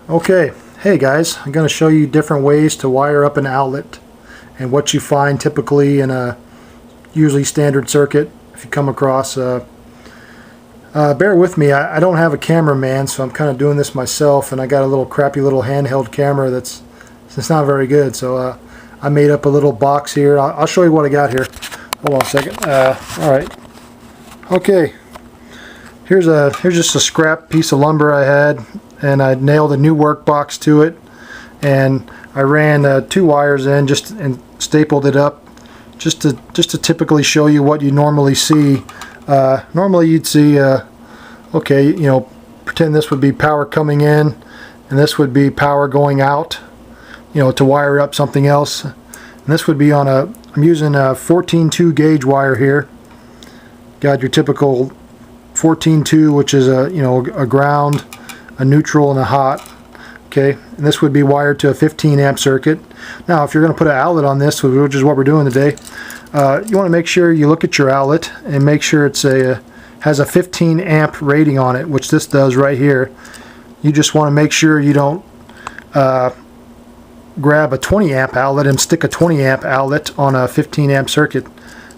Okay, hey guys, I'm going to show you different ways to wire up an outlet and what you find typically in a usually standard circuit if you come across. Bear with me, I don't have a cameraman, so I'm kind of doing this myself, and I got a little crappy little handheld camera that's not very good, so I made up a little box here. I'll show you what I got here. Hold on a second. Alright. Okay. Here's just a scrap piece of lumber I had, and I nailed a new work box to it, and I ran 2 wires in and stapled it up just to typically show you what you normally see. Normally you'd see okay, you know, pretend this would be power coming in and this would be power going out, you know, to wire up something else. And this would be on I'm using a 14-2 gauge wire here. Got your typical 14-2, which is a ground, a neutral, and a hot. Okay, and this would be wired to a 15 amp circuit. Now if you're going to put an outlet on this, which is what we're doing today, you want to make sure you look at your outlet and make sure it's has a 15 amp rating on it, which this does right here. You just want to make sure you don't grab a 20 amp outlet and stick a 20 amp outlet on a 15 amp circuit.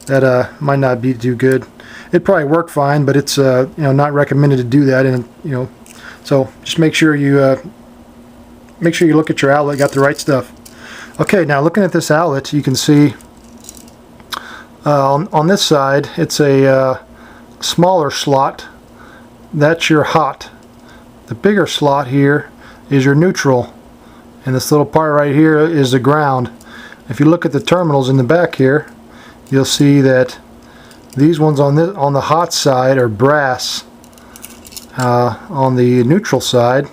That might not be too good. It'd probably work fine, but it's not recommended to do that. And so just make sure you look at your outlet, got the right stuff. Okay, now looking at this outlet, you can see on this side it's a smaller slot. That's your hot. The bigger slot here is your neutral, and this little part right here is the ground. If you look at the terminals in the back here, you'll see that these ones on the hot side are brass. On the neutral side,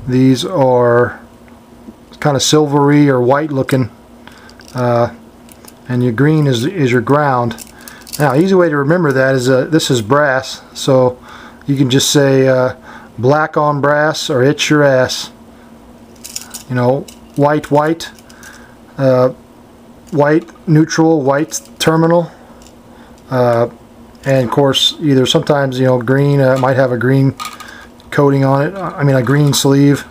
these are kind of silvery or white looking, and your green is your ground. Now, easy way to remember that is this is brass, so you can just say black on brass or it's your ass. You know, white, white, neutral, white terminal, and of course either sometimes green might have a green coating on it. I mean a green sleeve,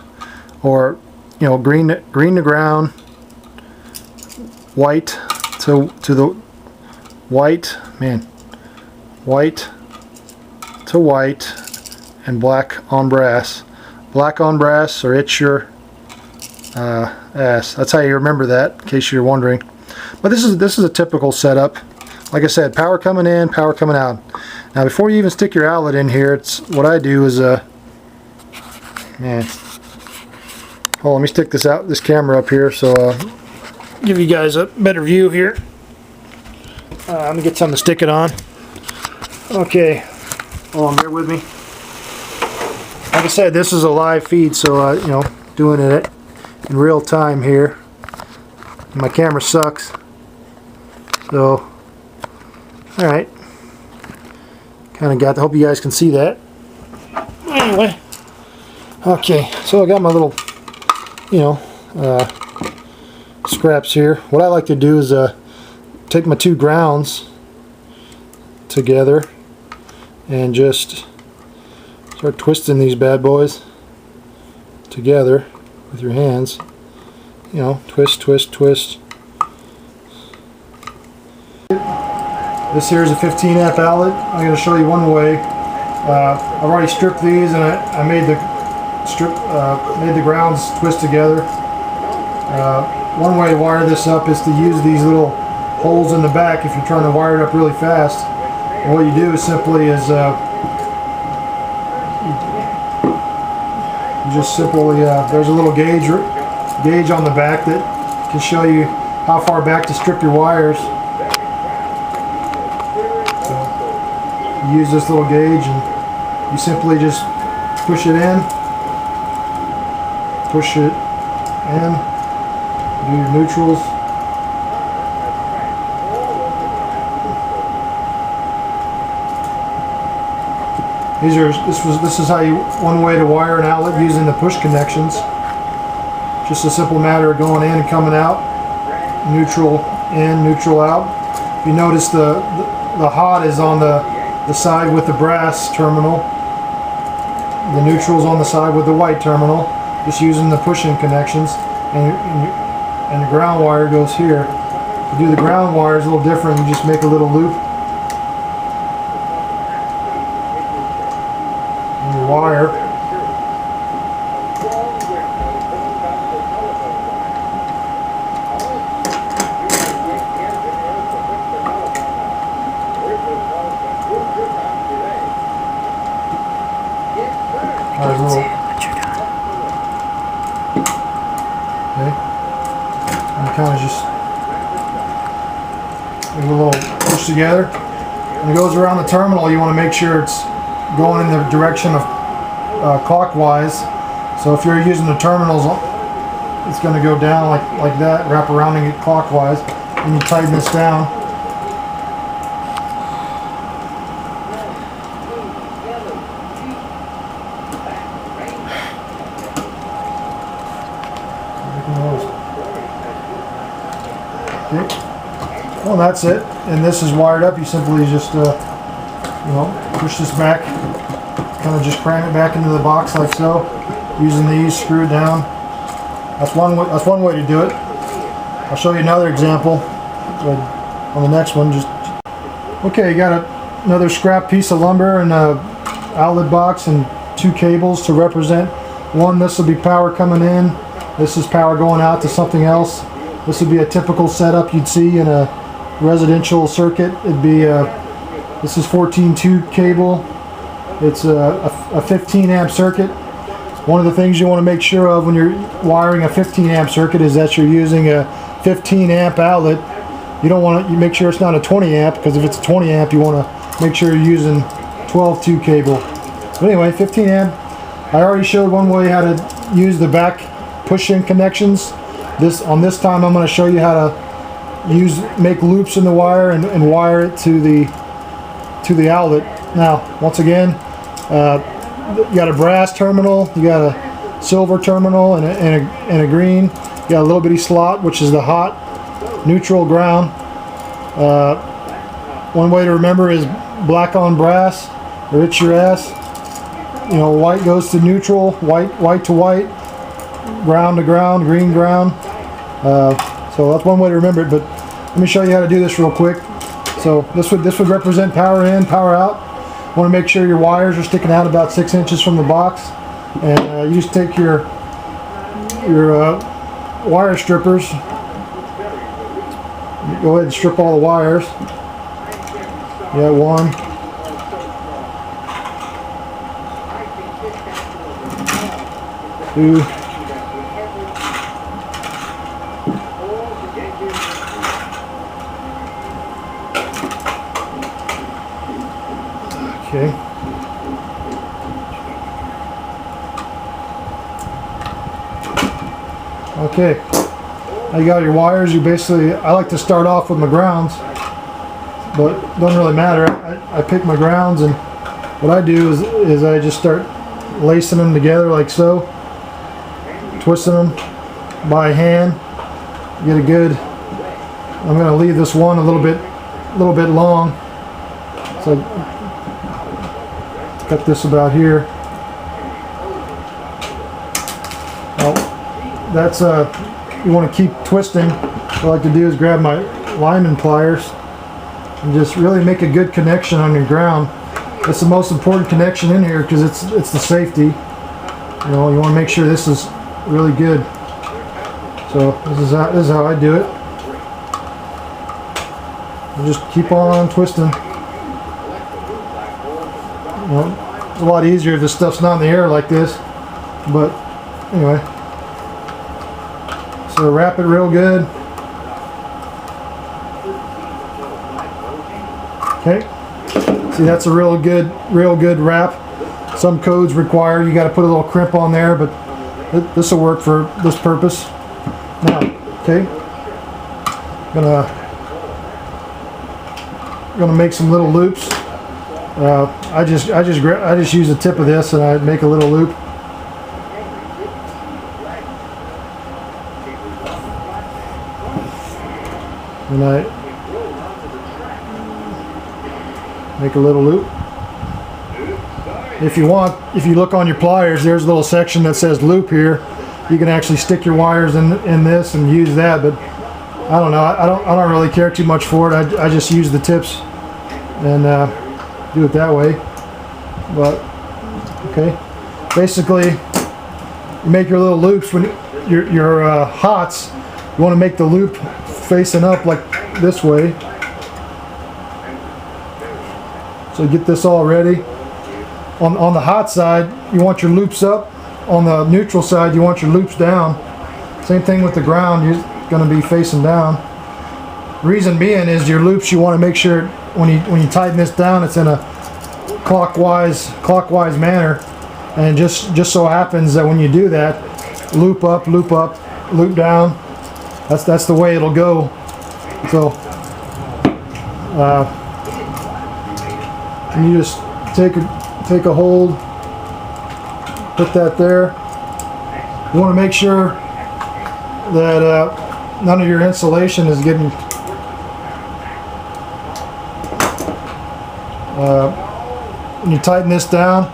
or green to ground, white to the white, white to white, and black on brass. Black on brass, or it's your ass. That's how you remember that, in case you're wondering. But this is a typical setup. Like I said, power coming in, power coming out. Now before you even stick your outlet in here, what I do is hold on, let me stick this camera up here so give you guys a better view here. Let me get something to stick it on. Okay, hold on, bear with me. Like I said, this is a live feed, so doing it in real time here. My camera sucks, so alright, kind of got, I hope you guys can see that. Anyway, okay, so I got my little scraps here. What I like to do is take my 2 grounds together and just start twisting these bad boys together with your hands. Twist, twist, twist. This here is a 15 amp outlet. I'm going to show you one way. I've already stripped these, and I made the grounds twist together. One way to wire this up is to use these little holes in the back if you're trying to wire it up really fast. And what you do is simply there's a little gauge on the back that can show you how far back to strip your wires. So you use this little gauge and you simply just push it in, do your neutrals. This is one way to wire an outlet using the push connections. Just a simple matter of going in and coming out, neutral in, neutral out. If you notice the hot is on the side with the brass terminal, the neutral's on the side with the white terminal. just using the push-in connections, and the ground wire goes here. To do the ground wire is a little different. You just make a little loop in your wire. There's a little. Okay. And kind of just a little push together. When it goes around the terminal, you want to make sure it's going in the direction of clockwise. So if you're using the terminals, it's going to go down like that, wrap around and get clockwise. And you tighten this down. Okay. Well, that's it, and this is wired up. You simply just push this back, kind of just cram it back into the box like so, using these, screw it down. That's one way to do it. I'll show you another example on the next one. Okay, you got another scrap piece of lumber and a outlet box and 2 cables to represent. One, this will be power coming in. This is power going out to something else. This would be a typical setup you'd see in a residential circuit. It'd be this is 14-2 cable. It's a 15 amp circuit. One of the things you want to make sure of when you're wiring a 15 amp circuit is that you're using a 15 amp outlet. You don't want to, you make sure it's not a 20 amp, because if it's a 20 amp you want to make sure you're using 12-2 cable. But anyway, 15 amp. I already showed one way how to use the back push-in connections. On this time I'm going to show you how to make loops in the wire and wire it to the outlet. Now, once again, you got a brass terminal, you got a silver terminal, and a green. You got a little bitty slot, which is the hot, neutral, ground. One way to remember is black on brass, or it's your ass. You know, white goes to neutral, white to white, ground to ground, green ground. So that's one way to remember it, but let me show you how to do this real quick. So this would represent power in, power out. You want to make sure your wires are sticking out about 6 inches from the box, and you just take your wire strippers. Go ahead and strip all the wires. Yeah, 1, 2. Okay. Okay. Now you got your wires. I like to start off with my grounds, but it doesn't really matter. I pick my grounds, and what I do is I just start lacing them together like so, twisting them by hand. Get a good. I'm going to leave this one a little bit long, so cut this about here. Well, that's you want to keep twisting. What I like to do is grab my lineman pliers and just really make a good connection on your ground. It's the most important connection in here because it's the safety. You know, you want to make sure this is really good. So this is how I do it. You just keep on twisting. Well, it's a lot easier if this stuff's not in the air like this, but anyway. So wrap it real good. Okay. See, that's a real good wrap. Some codes require you got to put a little crimp on there, but this will work for this purpose. Now, okay. Gonna make some little loops. I just use the tip of this and I make a little loop. And I make a little loop. If you look on your pliers, there's a little section that says loop here. you can actually stick your wires in this and use that. But I don't know. I don't really care too much for it. I just use the tips and do it that way. But okay, basically, you make your little loops when your hots. You want to make the loop facing up like this way. So get this all ready. On the hot side, you want your loops up. On the neutral side, you want your loops down. Same thing with the ground. You're going to be facing down. Reason being is your loops. You want to make sure when you tighten this down, it's in a clockwise manner. And just so happens that when you do that, loop up, loop down. That's the way it'll go. So and you just take a hold, put that there. You want to make sure that none of your insulation is getting when you tighten this down,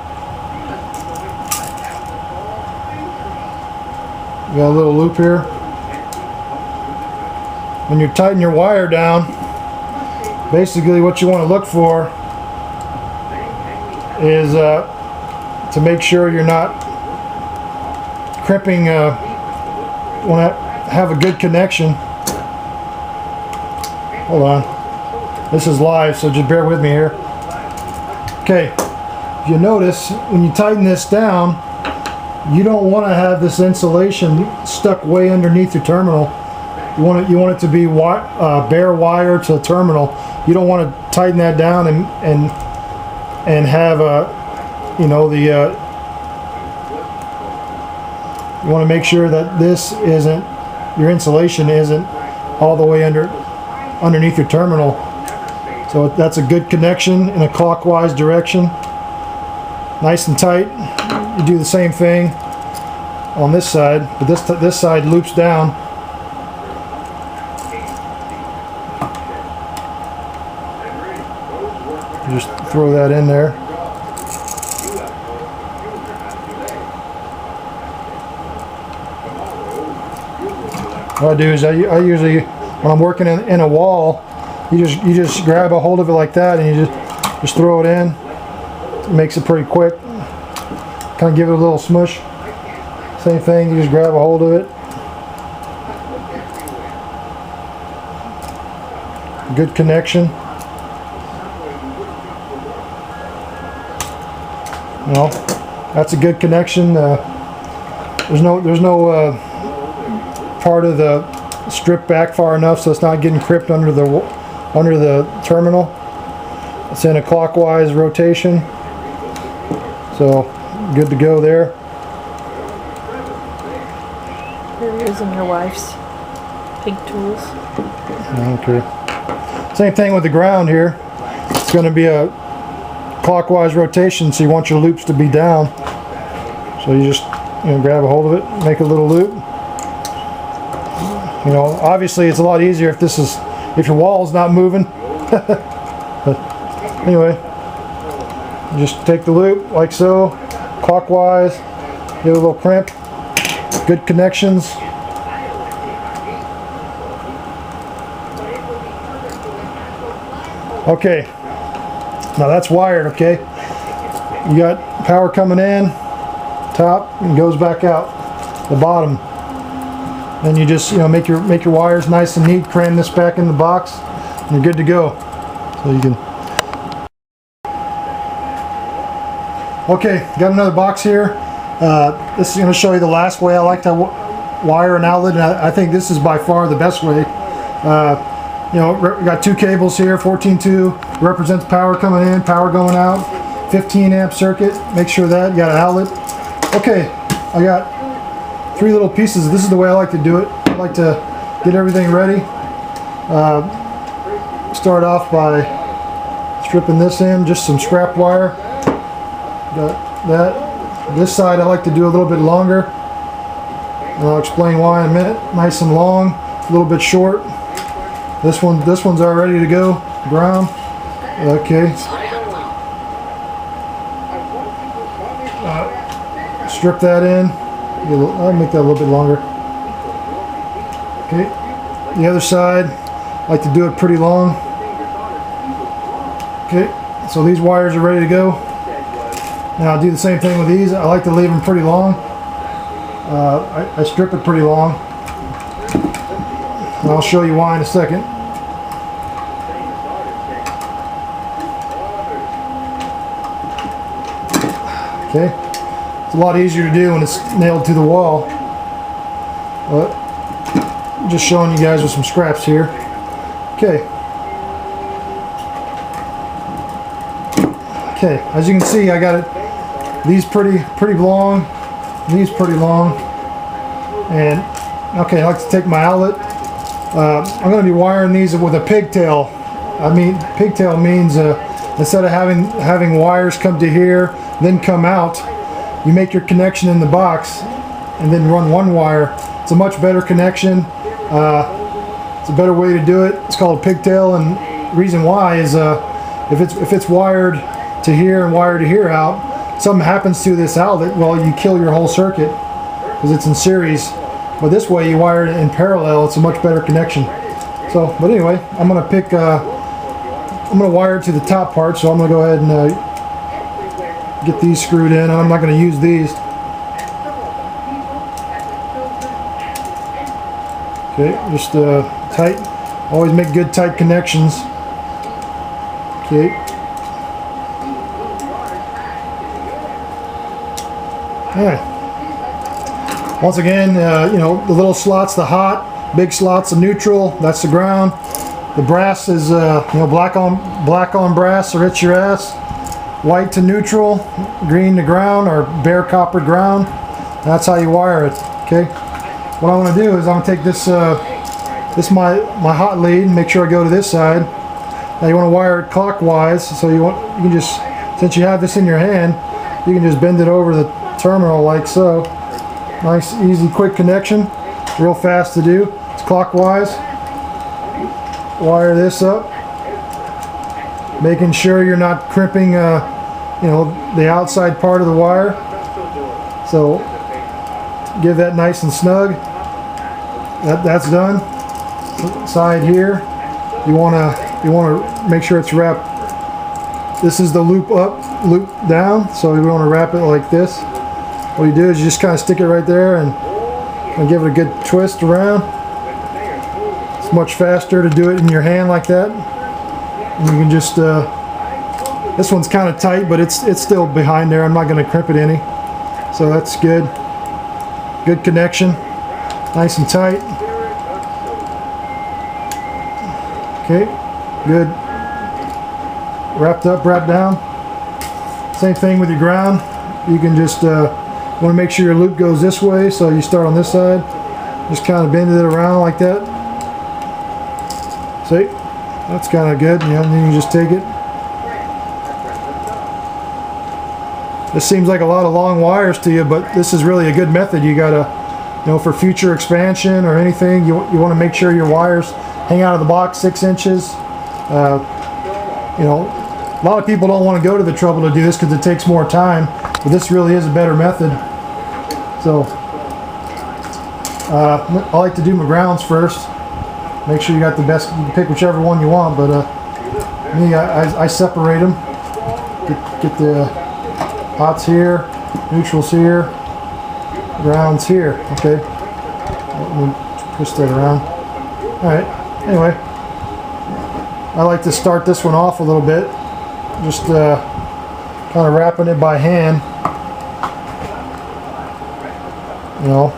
you got a little loop here. When you tighten your wire down, basically what you want to look for is to make sure you're not crimping. Want to have a good connection. Hold on, this is live, so just bear with me here. Okay, if you notice, when you tighten this down, you don't want to have this insulation stuck way underneath your terminal. You want it to be bare wire to the terminal. You don't want to tighten that down and have you want to make sure that this isn't, your insulation isn't all the way underneath your terminal. So that's a good connection in a clockwise direction, nice and tight. You do the same thing on this side, but this side loops down. Just throw that in there. What I do is I usually, when I'm working in a wall, you just grab a hold of it like that and you just throw it in. It makes it pretty quick. Kind of give it a little smush. Same thing, you just grab a hold of it. Good connection. No, that's a good connection. There's no part of the strip back far enough so it's not getting crimped under the terminal. It's in a clockwise rotation, so good to go there. You're using your wife's pig tools. Okay. Same thing with the ground here. It's going to be a clockwise rotation, so you want your loops to be down. So you just grab a hold of it, make a little loop. Obviously it's a lot easier if your wall is not moving. But anyway, you just take the loop like so, clockwise, give it a little crimp, good connections. Okay, now that's wired. Okay, you got power coming in top and goes back out the bottom. Then you just make your wires nice and neat, cram this back in the box, and you're good to go. So you can. Okay, got another box here. This is going to show you the last way I like to wire an outlet, and I think this is by far the best way. We got two cables here, 14-2, represents power coming in, power going out, 15 amp circuit, make sure that you got an outlet. Okay, I got three little pieces. This is the way I like to do it. I like to get everything ready. Start off by stripping this in, just some scrap wire. Got that. This side I like to do a little bit longer, and I'll explain why in a minute. Nice and long, a little bit short. This one's all ready to go. Brown. Okay. Strip that in. I'll make that a little bit longer. Okay, the other side, I like to do it pretty long. Okay, so these wires are ready to go. Now I'll do the same thing with these. I like to leave them pretty long. I strip it pretty long. And I'll show you why in a second. Okay, it's a lot easier to do when it's nailed to the wall. But I'm just showing you guys with some scraps here. Okay. Okay, as you can see, I got it. These pretty long. These pretty long. And okay, I like to take my outlet. I'm going to be wiring these with a pigtail. I mean, pigtail means instead of having wires come to here, then come out, you make your connection in the box, and then run one wire. It's a much better connection. It's a better way to do it. It's called a pigtail, and reason why is if it's wired to here and wired to here out, something happens to this outlet, well, you kill your whole circuit because it's in series. But this way, you wire it in parallel. It's a much better connection. So, but anyway, I'm gonna wire it to the top part. So I'm gonna go ahead and get these screwed in. And I'm not gonna use these. Okay, just tight. Always make good tight connections. Okay. Alright. Once again, you know, the little slots, the hot, big slots, the neutral, that's the ground. The brass is, you know, black on brass, or it's your ass. White to neutral, green to ground, or bare copper ground. That's how you wire it. Okay. What I want to do is I'm going to take this, my hot lead, and make sure I go to this side. Now you want to wire it clockwise, so you can just, since you have this in your hand, you can just bend it over the terminal like so. Nice, easy, quick connection. Real fast to do. It's clockwise. Wire this up. Making sure you're not crimping, you know, the outside part of the wire. So give that nice and snug. That's done. Side here. You wanna make sure it's wrapped. This is the loop up, loop down. So you want to wrap it like this. What you do is you just kind of stick it right there and give it a good twist around. It's much faster to do it in your hand like that. And you can just, this one's kind of tight, but it's still behind there. I'm not going to crimp it any. So that's good. Good connection. Nice and tight. Okay, good. Wrapped up, wrapped down. Same thing with your ground. You can just want to make sure your loop goes this way, so you start on this side. Just kind of bend it around like that. See? That's kind of good. And then you just take it. This seems like a lot of long wires to you, but this is really a good method. You gotta, you know, for future expansion or anything, you want to make sure your wires hang out of the box 6 inches. You know, a lot of people don't want to go to the trouble to do this because it takes more time, but this really is a better method. So I like to do my grounds first. Make sure you got the best. You can pick whichever one you want, but me, I separate them. Get the hots here, neutrals here, grounds here. Okay, let me twist that around. All right. Anyway, I like to start this one off a little bit, just kind of wrapping it by hand. You know,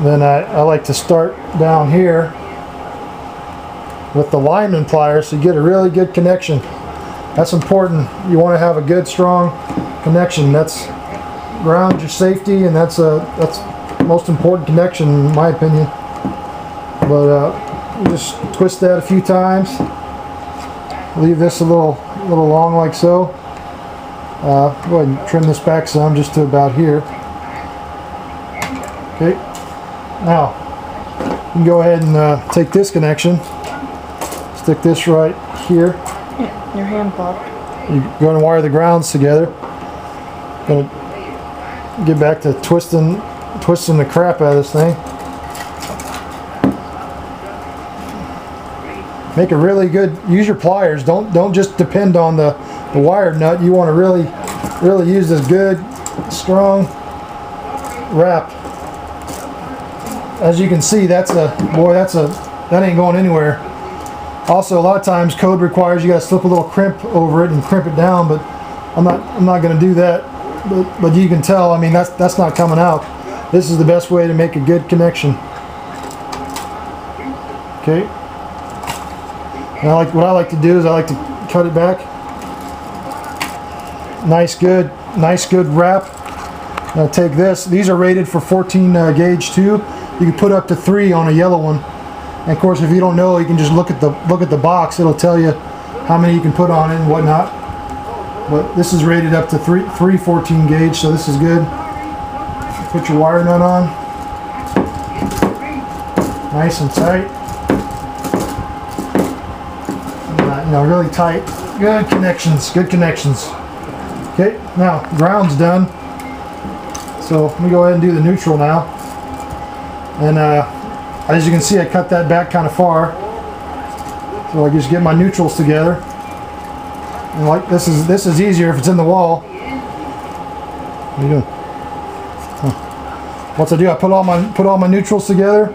then I like to start down here with the lineman pliers so you get a really good connection. That's important. You want to have a good, strong connection. That's ground your safety, and that's the most important connection in my opinion. But you just twist that a few times. Leave this a little long like so. Go ahead and trim this back some, just to about here. Okay, now you can go ahead and take this connection, stick this right here. Yeah, your hand popped. You're going to wire the grounds together. Going to get back to twisting twisting the crap out of this thing. Make a really good, use your pliers. Don't just depend on the wired nut. You want to really use this good, strong wrap. As you can see, that ain't going anywhere. Also, a lot of times code requires you got to slip a little crimp over it and crimp it down, but I'm not going to do that. But you can tell, I mean, that's not coming out. This is the best way to make a good connection. Okay. And what I like to do is I like to cut it back. Nice good wrap. Now take this. These are rated for 14 gauge too. You can put up to 3 on a yellow one. And of course, if you don't know, you can just look at the box. It'll tell you how many you can put on it and whatnot. But this is rated up to 3 14 gauge, so this is good. Put your wire nut on. Nice and tight. You know, really tight. Good connections. Good connections. Okay, now ground's done. So let me go ahead and do the neutral now. And as you can see, I cut that back kind of far. So I just get my neutrals together. And like this is easier if it's in the wall. What are you doing? Once I do, I put all my neutrals together.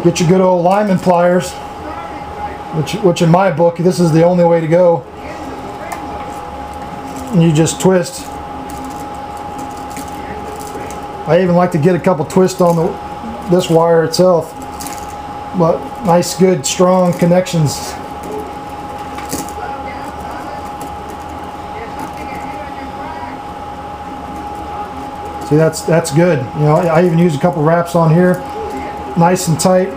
Get your good old lineman pliers, which in my book, this is the only way to go. And you just twist. I even like to get a couple twists on this wire itself. But nice, good, strong connections. See, that's good. You know, I even use a couple wraps on here, nice and tight.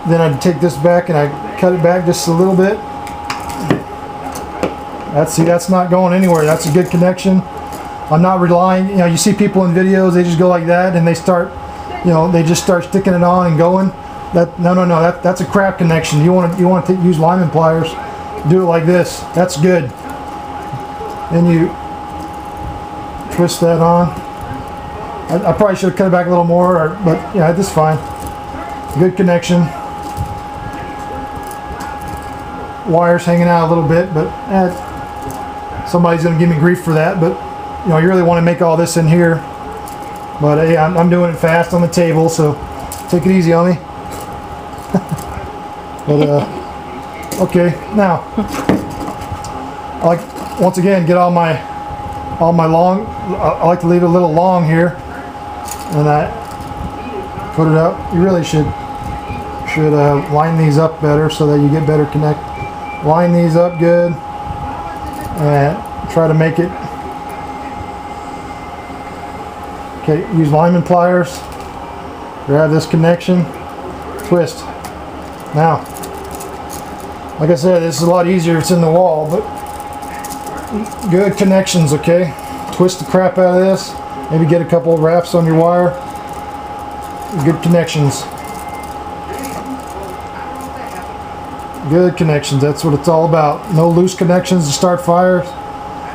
Then I take this back and I cut it back just a little bit. That's not going anywhere. That's a good connection. I'm not relying. You know, you see people in videos, they just go like that and they start, you know, they just start sticking it on and going. No. That's a crap connection. You want to use lineman pliers. Do it like this. That's good. Then you twist that on. I probably should have cut it back a little more, but yeah, this is fine. Good connection. Wires hanging out a little bit, but somebody's going to give me grief for that. But you know, you really want to make all this in here. But hey, I'm doing it fast on the table, so take it easy on me. But okay, now I like once again get all my long. I like to leave it a little long here, and I put it up. You really should line these up better so that you get better connect. Line these up good, and try to make it. Okay, use lineman pliers. Grab this connection, twist. Now, like I said, this is a lot easier if it's in the wall, but good connections, okay? Twist the crap out of this. Maybe get a couple of wraps on your wire. Good connections. Good connections, that's what it's all about. No loose connections to start fires.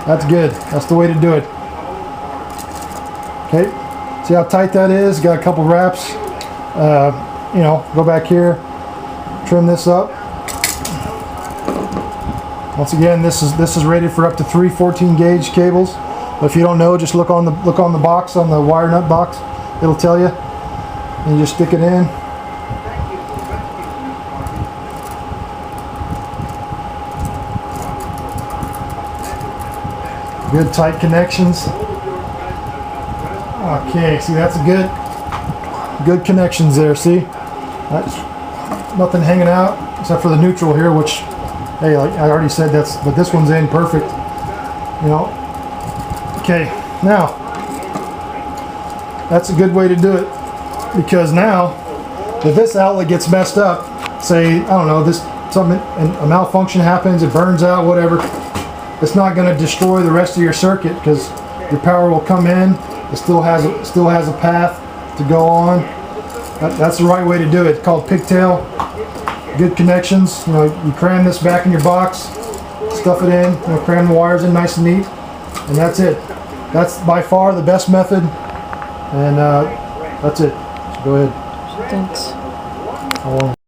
That's good. That's the way to do it. Okay, see how tight that is? Got a couple wraps. You know, go back here, trim this up. Once again, this is rated for up to 3 14 gauge cables. But if you don't know, just look on the box, on the wire nut box. It'll tell you. And you just stick it in. Good tight connections. Okay, see, that's a good connections there. See, that's nothing hanging out except for the neutral here, which, hey, like I already said, but this one's in perfect. You know. Okay, now that's a good way to do it, because now if this outlet gets messed up, say I don't know, a malfunction happens, it burns out, whatever. It's not going to destroy the rest of your circuit because your power will come in. It still has a path to go on. That's the right way to do it. It's called Pigtail. Good connections. You know, you cram this back in your box, stuff it in. You know, cram the wires in nice and neat, and that's it. That's by far the best method And that's it. So go ahead. Thanks. I won't.